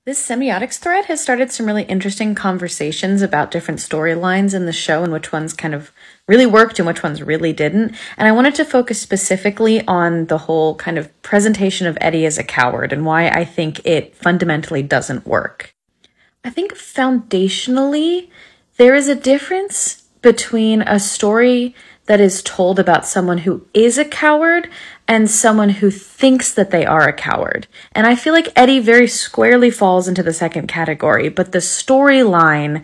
This semiotics thread has started some really interesting conversations about different storylines in the show and which ones kind of really worked and which ones really didn't. And I wanted to focus specifically on the whole kind of presentation of Eddie as a coward and why I think it fundamentally doesn't work. I think foundationally, there is a difference between a story that is told about someone who is a coward and someone who thinks that they are a coward. And I feel like Eddie very squarely falls into the second category, but the storyline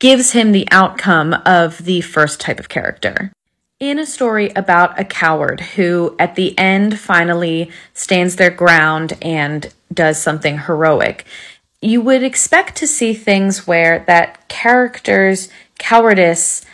gives him the outcome of the first type of character. In a story about a coward who at the end finally stands their ground and does something heroic, you would expect to see things where that character's cowardice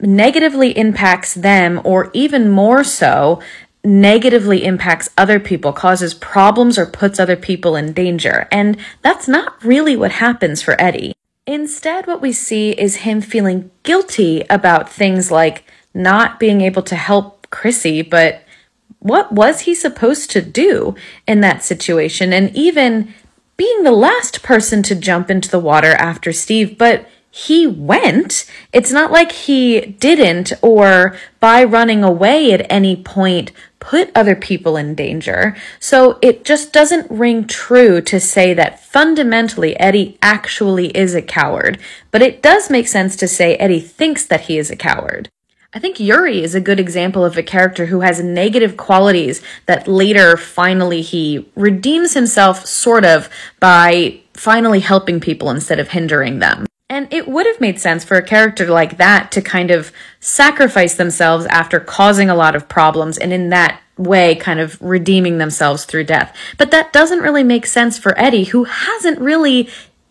negatively impacts them, or even more so, negatively impacts other people, causes problems, or puts other people in danger. And that's not really what happens for Eddie. Instead, what we see is him feeling guilty about things like not being able to help Chrissy, but what was he supposed to do in that situation? And even being the last person to jump into the water after Steve, but he went. It's not like he didn't, or by running away at any point put other people in danger. So it just doesn't ring true to say that fundamentally Eddie actually is a coward. But it does make sense to say Eddie thinks that he is a coward. I think Yuri is a good example of a character who has negative qualities that later finally he redeems himself sort of by finally helping people instead of hindering them. And it would have made sense for a character like that to kind of sacrifice themselves after causing a lot of problems and in that way kind of redeeming themselves through death. But that doesn't really make sense for Eddie, who hasn't really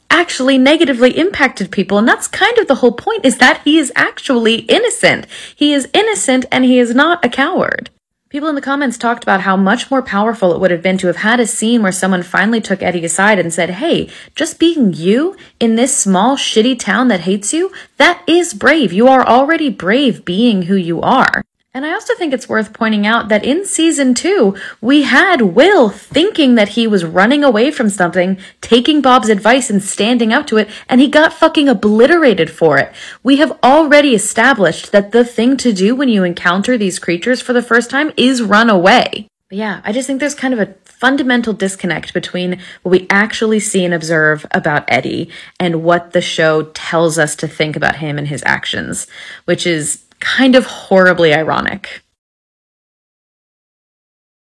actually negatively impacted people. And that's kind of the whole point, is that he is actually innocent. He is innocent and he is not a coward. People in the comments talked about how much more powerful it would have been to have had a scene where someone finally took Eddie aside and said, hey, just being you in this small, shitty town that hates you, that is brave. You are already brave being who you are. And I also think it's worth pointing out that in season 2, we had Will thinking that he was running away from something, taking Bob's advice and standing up to it, and he got fucking obliterated for it. We have already established that the thing to do when you encounter these creatures for the first time is run away. But yeah, I just think there's kind of a fundamental disconnect between what we actually see and observe about Eddie and what the show tells us to think about him and his actions, which is kind of horribly ironic.